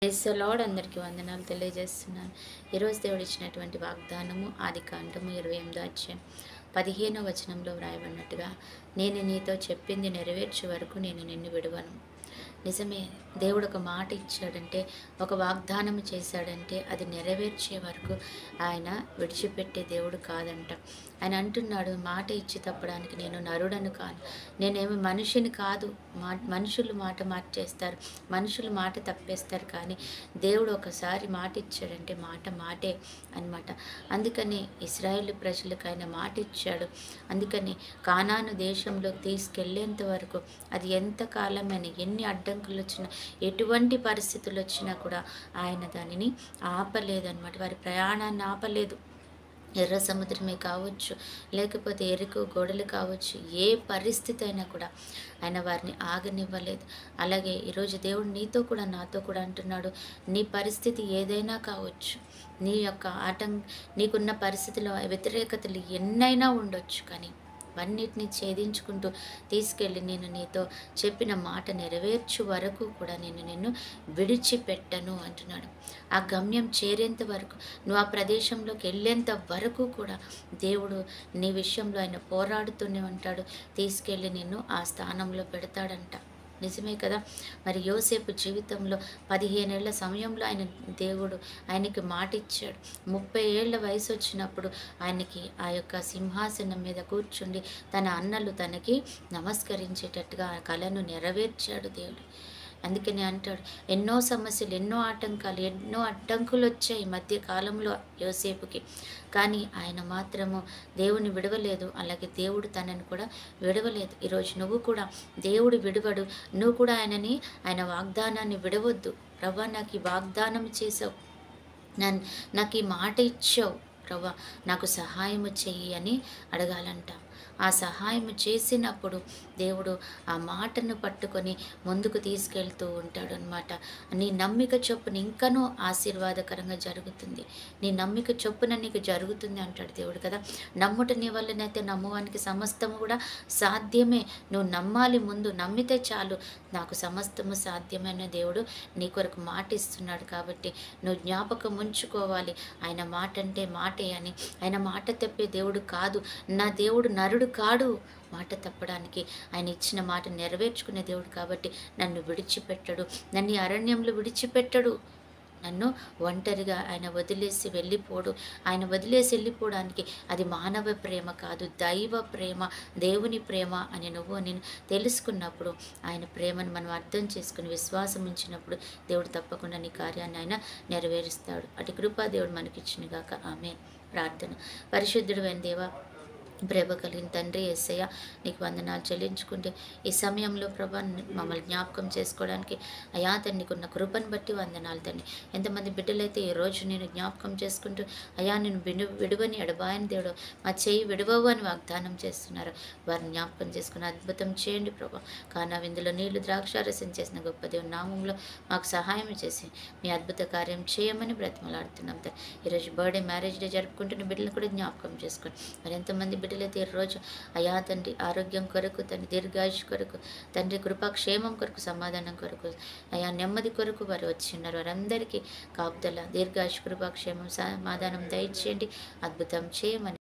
Praise the lord. అందరికీ వందనాలు తెలియజేస్తున్నాను. ఈరోజు దేవుడు ఇచ్చినటువంటి వాగ్దానము ఆదికాండము 28వ అధ్యాయం 15వ వచనంలో వ్రాయబడినట్టుగా, నేను నీతో చెప్పింది నెరవేర్చే వరకు నేను నిన్ను విడువను. నిజమే, దేవుడు ఒక మాట ఇచ్చాడంటే, ఒక వాగ్దానం చేశాడంటే అది నెరవేర్చే వరకు ఆయన విడిచిపెట్టే దేవుడు కాదంట. ఆయన అంటున్నాడు, మాట ఇచ్చి తప్పడానికి నేను నరుడను కాను, నేనేమి మనిషిని కాదు. మనుషులు మాట మార్చేస్తారు, మనుషులు మాట తప్పేస్తారు, కానీ దేవుడు ఒకసారి మాట ఇచ్చాడంటే మాట మాటే అన్నమాట. అందుకని ఇశ్రాయేలు ప్రజలకు ఆయన మాట ఇచ్చాడు. అందుకని కానాను దేశంలోకి తీసుకెళ్లేంత వరకు అది ఎంత కాలమైన ఎన్ని అడ్డంకులు వచ్చినా, ఎటువంటి పరిస్థితులు వచ్చినా కూడా ఆయన దానిని ఆపలేదన్నమాట. వారి ప్రయాణాన్ని ఆపలేదు. ఎర్ర సముద్రమే కావచ్చు, లేకపోతే ఎరుకు గోడలు కావచ్చు, ఏ పరిస్థితి అయినా కూడా ఆయన వారిని ఆగనివ్వలేదు. అలాగే ఈరోజు దేవుడు నీతో కూడా నాతో కూడా అంటున్నాడు, నీ పరిస్థితి ఏదైనా కావచ్చు, నీ యొక్క నీకున్న పరిస్థితిలో వ్యతిరేకతలు ఎన్నైనా ఉండొచ్చు, కానీ అన్నిటినీ ఛేదించుకుంటూ తీసుకెళ్ళి నేను నీతో చెప్పిన మాట నెరవేర్చు వరకు కూడా నేను నిన్ను విడిచిపెట్టను అంటున్నాడు. ఆ గమ్యం చేరేంత వరకు, నువ్వు ఆ ప్రదేశంలోకి వెళ్ళేంత వరకు కూడా దేవుడు నీ విషయంలో ఆయన పోరాడుతూనే ఉంటాడు. తీసుకెళ్ళి నిన్ను ఆ స్థానంలో పెడతాడంట. నిజమే కదా. మరి యోసేపు జీవితంలో 15 ఏళ్ల సమయంలో దేవుడు ఆయనకి మాట ఇచ్చాడు. 30 ఏళ్ల వయసు వచ్చినప్పుడు ఆయనకి ఆ యొక్క సింహాసనం మీద కూర్చుండి తన అన్నలు తనకి నమస్కరించేటట్టుగా ఆ కళను నెరవేర్చాడు దేవుడు. అందుకని అంటాడు, ఎన్నో సమస్యలు, ఎన్నో ఆటంకాలు, ఎన్నో అడ్డంకులు వచ్చాయి మధ్య కాలంలో యోసేపుకి, కానీ ఆయన మాత్రము దేవుని విడవలేదు. అలాగే దేవుడు తనని కూడా విడవలేదు. ఈరోజు నువ్వు కూడా దేవుడు విడవడు, నువ్వు కూడా ఆయన వాగ్దానాన్ని విడవద్దు. ప్రభా, నాకు ఈ వాగ్దానం చేసావు, నాకు ఈ మాట ఇచ్చావు ప్రభా, నాకు సహాయము చెయ్యి అని అడగాలంట. ఆ సహాయం చేసినప్పుడు దేవుడు ఆ మాటను పట్టుకొని ముందుకు తీసుకెళ్తూ ఉంటాడు అనమాట. నీ నమ్మిక చొప్పున ఇంకనూ ఆశీర్వాదకరంగా జరుగుతుంది, నీ నమ్మిక చొప్పున నీకు జరుగుతుంది అంటాడు దేవుడు కదా. నమ్ముట నీ వల్లనైతే నమ్మువానికి సమస్తము కూడా సాధ్యమే. నువ్వు నమ్మాలి, ముందు నమ్మితే చాలు, నాకు సమస్తము సాధ్యమైన దేవుడు నీ కొరకు మాట ఇస్తున్నాడు. కాబట్టి నువ్వు జ్ఞాపకం ఉంచుకోవాలి, ఆయన మాట అంటే మాటే అని. ఆయన మాట తప్పే దేవుడు కాదు, నా దేవుడు నరుడు కాడు మాట తప్పడానికి. ఆయన ఇచ్చిన మాట నెరవేర్చుకునే దేవుడు కాబట్టి నన్ను విడిచిపెట్టడు, నన్ను అరణ్యంలో విడిచిపెట్టడు, నన్ను ఒంటరిగా ఆయన వదిలేసి వెళ్ళిపోడు. ఆయన వదిలేసి వెళ్ళిపోవడానికి అది మానవ ప్రేమ కాదు, దైవ ప్రేమ, దేవుని ప్రేమ అని నేను తెలుసుకున్నప్పుడు, ఆయన ప్రేమను మనం అర్థం చేసుకుని విశ్వాసం ఉంచినప్పుడు దేవుడు తప్పకుండా నీ కార్యాన్ని ఆయన నెరవేరుస్తాడు. అటు కృపా దేవుడు మనకిచ్చిన గాక. ఆమేన్. ప్రార్థన. పరిశుద్ధుడు అయిన దేవా, ప్రేమ కలిగిన తండ్రి యేసయ్య, నీకు వందనాలు చెల్లించుకుంటే ఈ సమయంలో ప్రభా మమ్మల్ని జ్ఞాపకం చేసుకోవడానికి అయా తండ్రికున్న కృపను బట్టి వందనాలు తండ్రి. ఎంతమంది బిడ్డలైతే ఈరోజు నేను జ్ఞాపకం చేసుకుంటూ అయా నేను విడువని ఎడబాయని దేవుడు, మా చేయి విడవవు అని వాగ్దానం చేస్తున్నారు, వారిని జ్ఞాపకం చేసుకుని అద్భుతం చేయండి ప్రభా. కానా విందులో నీళ్లు ద్రాక్షారసం చేసిన గొప్ప దేవుని నామంలో మాకు సహాయం చేసి మీ అద్భుత కార్యం చేయమని బ్రతిమలాడుతున్నాం తండ్రి. ఈరోజు బర్త్డే, మ్యారేజ్ డే జరుపుకుంటున్న బిడ్డలను కూడా జ్ఞాపకం చేసుకోండి. మరి ఎంతమంది బిడ్డలైతే ఈరోజు అయా తండ్రి ఆరోగ్యం కొరకు, తండ్రి దీర్ఘాయుష్ కొరకు, తండ్రి కృపాక్షేమం కొరకు, సమాధానం కొరకు, అయా నెమ్మది కొరకు వారు వచ్చి ఉన్నారు, వారందరికీ కాపుదల, దీర్ఘాయుష్, కృపాక్షేమం, సమాధానం దయచేయండి, అద్భుతం చేయమని